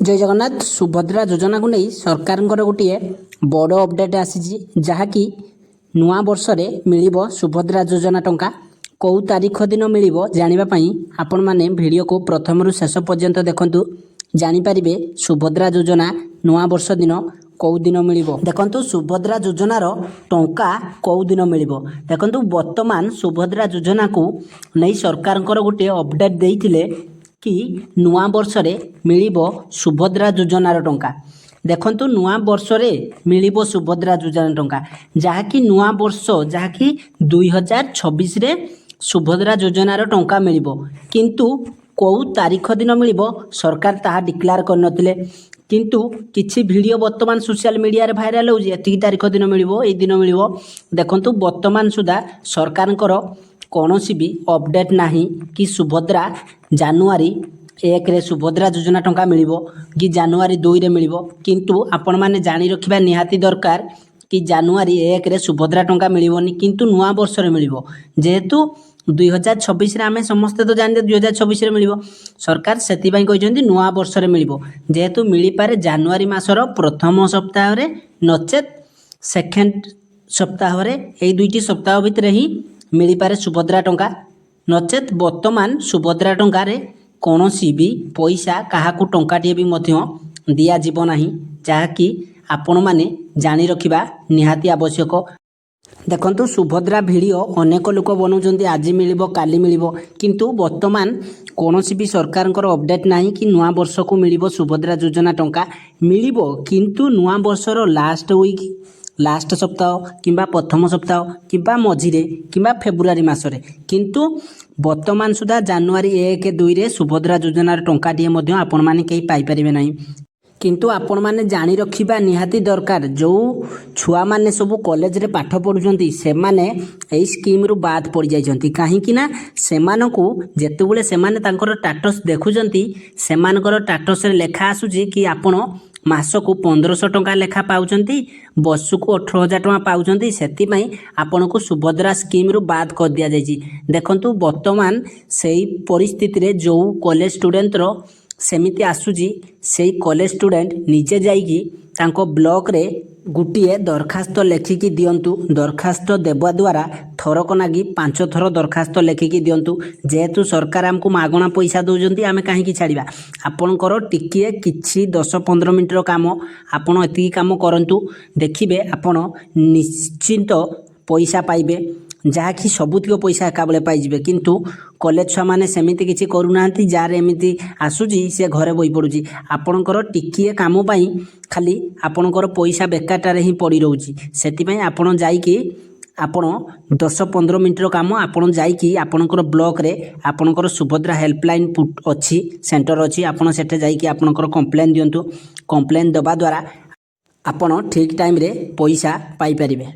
जय जगन्नाथ सुभद्रा योजना को नहीं सरकार गोटे बड़ अपडेट आसी जहाँकि नुआ वर्ष में मिल सुभद्रा योजना टंका कौ तारीख दिन मिल जानापी आपण मैंने वीडियो को प्रथम शेष पर्यंत देखु जानीपारे सुभद्रा योजना नुआ वर्ष दिन कौ दिन मिल देखु सुभद्रा योजनार टंका कौ दिन मिल देखु बर्तमान सुभद्रा योजना को नहीं सरकार गोटे अपडेट देते कि नुआ वर्ष रे मिलिबो सुभद्रा योजनार टंका देखंतु नुआ वर्ष रे मिलिबो सुभद्रा योजना टंका जहाँकि नुआ वर्ष जहाँकि 2026 रे सुभद्रा योजनार टंका मिलिबो किंतु कौ तारीख दिन मिलिबो सरकार ताहा डिक्लेयर करनथिले किंतु किछि वीडियो वर्तमान सोशल मीडिया रे भाइराल होउछि एति तारीख दिन मिलिबो ए दिन मिलिबो देखंतु वर्तमान सुधा सरकारଙ୍କର कौनसी भी अपडेट नहीं कि सुभद्रा जानुआरी 1 रे सुभद्रा योजना टंका मिलिबो कि जानुआरी 2 रे मिलिबो किंतु आपण माने जानी रखिबा निहाती दरकार कि जानुआरी 1 रे सुभद्रा टंका मिलिबोनी किंतु नुआ वर्ष रे मिलिबो जेहेतु 2026 रे आमे समस्त तो जानते 2026 रे मिलिबो सरकार सेति पई कहिसेंती नुआ वर्ष रे मिलिबो जेहेतु मिली पारे जानुआरी मासर प्रथम सप्ताह रे नचेत सेकेंड सप्ताह रे एई दुईटी सप्ताह भितर ही मिली पारे सुभद्रा टंका नचेत वर्तमान सुभद्रा टंकार कौनसी भी पैसा काहाकू टंकाटिए भी मध्य दिया जीव नाही जहाँकि आपण माने जानी रखिबा निहाती आवश्यक देखंतु सुभद्रा वीडियो अनेक लोक बनाउछन्ती आज मिलिबो काली मिलिबो किंतु वर्तमान कौनसी भी सरकारଙ୍କର अपडेट नाही कि नुआ वर्ष को मिलिबो सुभद्रा योजना टंका मिलिबो किंतु नुआ वर्षर लास्ट सप्ताह किंबा प्रथम सप्ताह किंबा मझिरे किंबा फेब्रुआरी मासरे किंतु वर्तमान सुधा जानुआरी 1-2 रे सुभद्रा योजनार टंकाटिए मध्य आपण माने केही पाई परिबे नाही किंतु आपण माने जानी रखिबा निहाती दरकार जो छुआ माने सब कॉलेज रे पाठ पढुचंती से माने एई स्कीम रु बाद पड़ जाइछंती काहे कि ना सेमानकु जेतेबेले सेमाने तांकर स्टेटस देखुचंती सेमानकर स्टेटस रे लेखा आसुची कि आपण मासकु 1500 टंका लेखा पाउचंती वर्षकु 18000 टंका पाउचंती सेति आपण को सुभद्रा स्कीम रु बाद कर दिया जाइछि देखंतु वर्तमान सेही परिस्थिति रे जो कॉलेज स्टूडेंट रो सेमिति आसुची सेही कॉलेज स्टूडेंट निजे जाइकी तांको ब्लॉक रे गुटिए दरखास्त लेखिकी दियंतु दरखास्त देवा द्वारा थरक नागी 5 थर दरखास्त लेखिकी दियंतु जेहेतु सरकार हमको मागणा पैसा दौरान आम कहीं छाड़ा आपणकर टिकिए किछि 10-15 मिनटर काम आपण एति काम करंतु देखिबे आपण निश्चिंत पैसा पाइबे जहाँकि सबुतिक पैसा एका बेले पाइबे किंतु कॉलेज छुआ मैंने सेमिति किछि करूनाहांती जार एमिति आसुची से घरे बही पड़ुची आपणकर टिकिए काम पाई खाली आपणकर पैसा बेकारटारे ही पड़ी रहउची सेतिपई आपण जाइकी आपण 10-15 मिनटर काम आपण जाइकी आपणकर ब्लॉक रे आपणकर सुभद्रा हेल्पलाइन अच्छी सेंटर अच्छी आपण सेठे जाइकी आपणकर कंप्लेन दियंतु कंप्लेन दबा द्वारा आपण ठीक टाइम रे पैसा पाई परिबे।